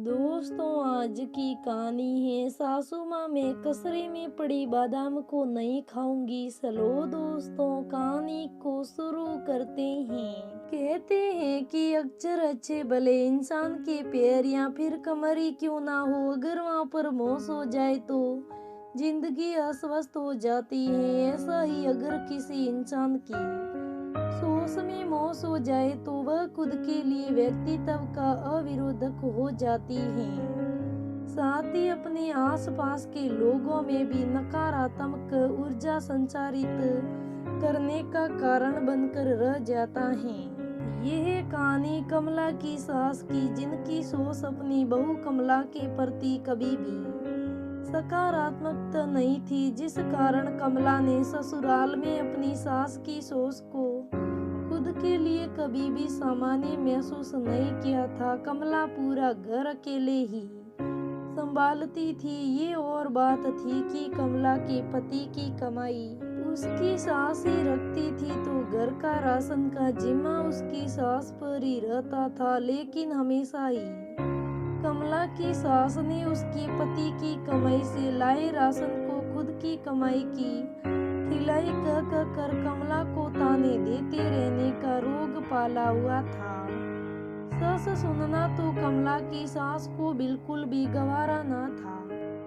दोस्तों, आज की कहानी है सासू माँ मैं कसरे में पड़ी बादाम को नहीं खाऊंगी। चलो दोस्तों, कहानी को शुरू करते हैं। कहते हैं कि अक्सर अच्छे भले इंसान के पैर या फिर कमर ही क्यों ना हो, अगर वहाँ पर मोश हो जाए तो जिंदगी अस्वस्थ हो जाती है। ऐसा ही अगर किसी इंसान की सोच में मोश हो जाए तो वह खुद के लिए व्यक्तित्व का अविरोधक हो जाती है, साथ ही अपने आसपास के लोगों में भी नकारात्मक ऊर्जा संचारित करने का कारण बनकर रह जाता है। यह कहानी कमला की सास की, जिनकी सोच अपनी बहू कमला के प्रति कभी भी सकारात्मकता नहीं थी, जिस कारण कमला ने ससुराल में अपनी सास की सोच को खुद के लिए कभी भी सामान्य महसूस नहीं किया था। कमला पूरा घर अकेले ही संभालती थी। ये और बात थी कि कमला के पति की कमाई उसकी सास ही रखती थी, तो घर का राशन का जिम्मा उसकी सास पर ही रहता था। लेकिन हमेशा ही कमला की सास ने उसके पति की कमाई से लाए राशन को खुद की कमाई की खिलाई कर कमला को ताने देते रहने का रोग पाला हुआ था। सच सुनना तो कमला की सास को बिल्कुल भी गवारा ना था।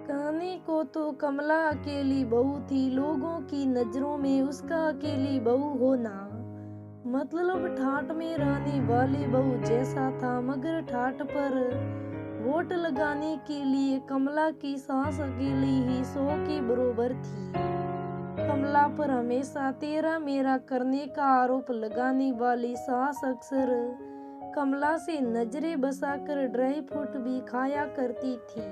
कहने को तो कमला अकेली बहू थी, लोगों की नजरों में उसका अकेली बहू होना मतलब ठाट में रहने वाली बहू जैसा था, मगर ठाट पर वोट लगाने के लिए कमला की सास अकेली ही 100 के बराबर थी। कमला पर हमेशा तेरा मेरा करने का आरोप लगाने वाली सास अक्सर कमला से नजरें बसाकर ड्राई फ्रूट भी खाया करती थी।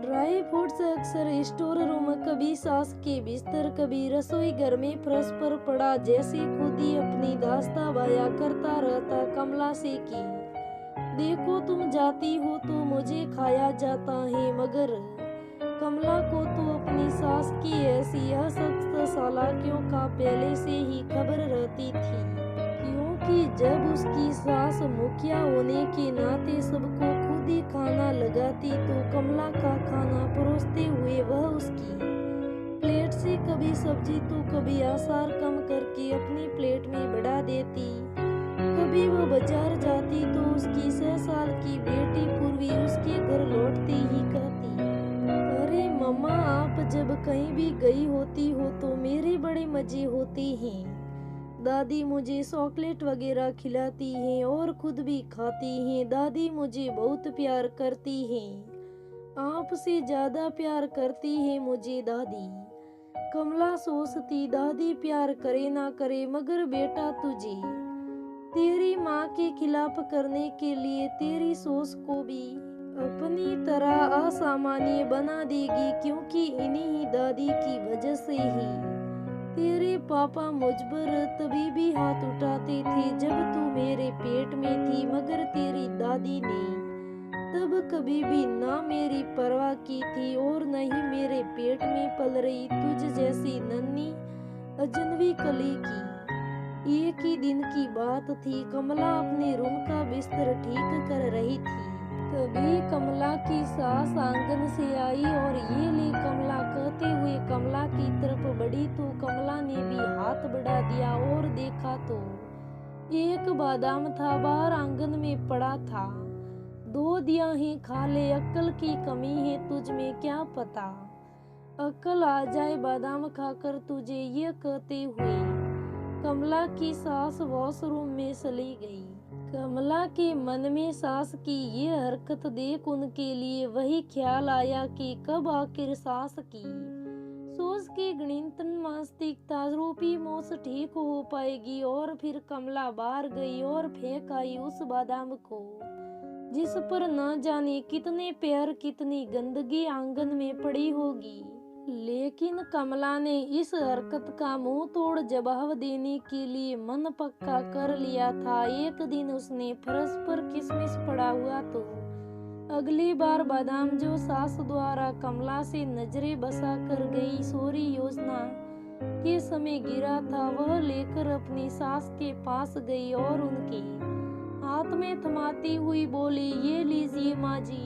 ड्राई फ्रूट्स अक्सर स्टोर रूम, कभी सास के बिस्तर, कभी रसोई घर में फर्श पर पड़ा, जैसे खुद ही अपनी दास्तां बयां करता रहता कमला से कि देखो तुम जाती हो तो मुझे खाया जाता है। मगर कमला को तो अपनी सास की ऐसी असख्त चालाकियों का पहले से ही खबर रहती थी, क्योंकि जब उसकी सास मुखिया होने के नाते सबको खुद ही खाना लगाती, तो कमला का खाना परोसते हुए वह उसकी प्लेट से कभी सब्जी तो कभी आसार कम करके अपनी प्लेट में बढ़ा देती। कभी वह बाजार जाती तो उसकी 6 साल की बेटी पूर्वी उसके घर लौटते ही कहती, अरे मम्मा, आप जब कहीं भी गई होती हो तो मेरे बड़े मजे होते हैं। दादी मुझे चॉकलेट वगैरह खिलाती हैं और खुद भी खाती हैं। दादी मुझे बहुत प्यार करती हैं, आपसे ज्यादा प्यार करती है मुझे दादी। कमला सोचती, दादी प्यार करे ना करे, मगर बेटा तुझे तेरी माँ के खिलाफ करने के लिए तेरी सोच को भी अपनी तरह असामान्य बना देगी, क्योंकि इन्हीं ही दादी की वजह से ही तेरे पापा मुझ पर तभी भी हाथ उठाते थे जब तू मेरे पेट में थी, मगर तेरी दादी ने तब कभी भी ना मेरी परवाह की थी और न ही मेरे पेट में पल रही तुझ जैसी नन्ही अजनबी कली की। एक ही दिन की बात थी, कमला अपने रूम का बिस्तर ठीक कर रही थी, तभी कमला की सास आंगन से आई और ये ले कमला कहते हुए कमला की तरफ बढ़ी, तो कमला ने भी हाथ बढ़ा दिया और देखा तो एक बादाम था बाहर आंगन में पड़ा था। 2 दिया ही खा ले, अक्ल की कमी है तुझ में क्या पता, अक्ल आ जाए बादाम खाकर तुझे, ये कहते हुए कमला की सास वॉशरूम में चली गई। कमला के मन में सास की ये हरकत देख उनके लिए वही ख्याल आया कि कब आखिर सास की सोच की गणित मानसिकता रूपी मोश ठीक हो पाएगी। और फिर कमला बाहर गई और फेंक आई उस बादाम को, जिस पर न जाने कितने पैर कितनी गंदगी आंगन में पड़ी होगी। लेकिन कमला ने इस हरकत का मुंह तोड़ जवाब देने के लिए मन पक्का कर लिया था। एक दिन उसने फर्श पर किशमिश पड़ा हुआ तो अगली बार बादाम जो सास द्वारा कमला से नजरें बसा कर गई चोरी योजना के समय गिरा था, वह लेकर अपनी सास के पास गई और उनके हाथ में थमाती हुई बोली, ये लीजिए माँ जी,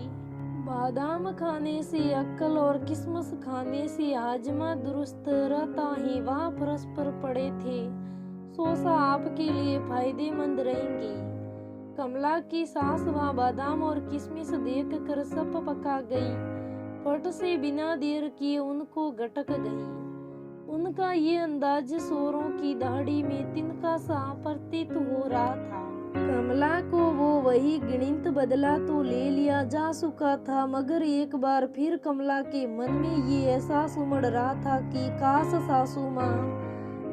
बादाम खाने से अक्ल और किशमिश खाने से हाजमा दुरुस्त रहता है। वह परस्पर पड़े थे, सोचा आपके लिए फायदेमंद रहेंगे। कमला की सास वह बादाम और किशमिश देख कर सब पका गई। फट से बिना देर किए उनको गटक गई। उनका ये अंदाज शोरों की दाढ़ी में तिनका सा प्रतीत हो रहा था। कमला को वो वही गणित बदला तो ले लिया जा चुका था, मगर एक बार फिर कमला के मन में ये एहसास उमड़ रहा था कि काश सासू माँ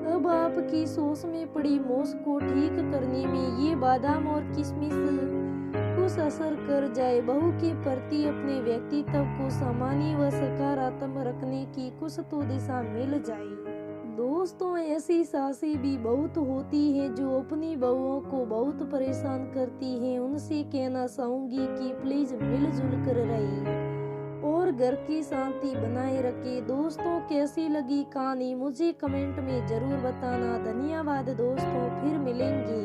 अब आपकी सोच में पड़ी मोश को ठीक करने में ये बादाम और किशमिश कुछ असर कर जाए। बहू के प्रति अपने व्यक्तित्व को सामान्य व सकारात्मक रखने की कुछ तो दिशा मिल जाए। दोस्तों, ऐसी सासें भी बहुत होती हैं जो अपनी बहुओं को बहुत परेशान करती हैं। उनसे कहना चाहूंगी कि प्लीज मिलजुल कर रहिए और घर की शांति बनाए रखे। दोस्तों, कैसी लगी कहानी मुझे कमेंट में जरूर बताना। धन्यवाद दोस्तों, फिर मिलेंगे।